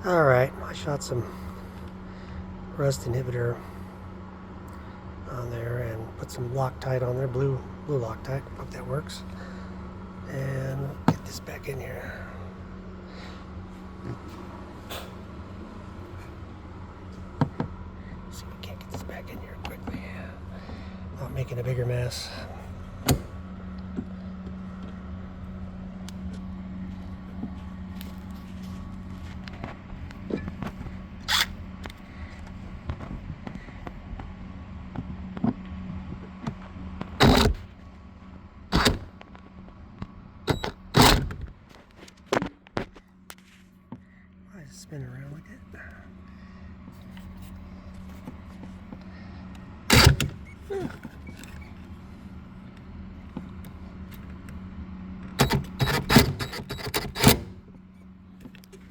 Alright, I shot some rust inhibitor on there and put some Loctite on there, blue Loctite. Hope that works. And get this back in here. See if we can't get this back in here quickly without making a bigger mess. Why is it spinning around like that?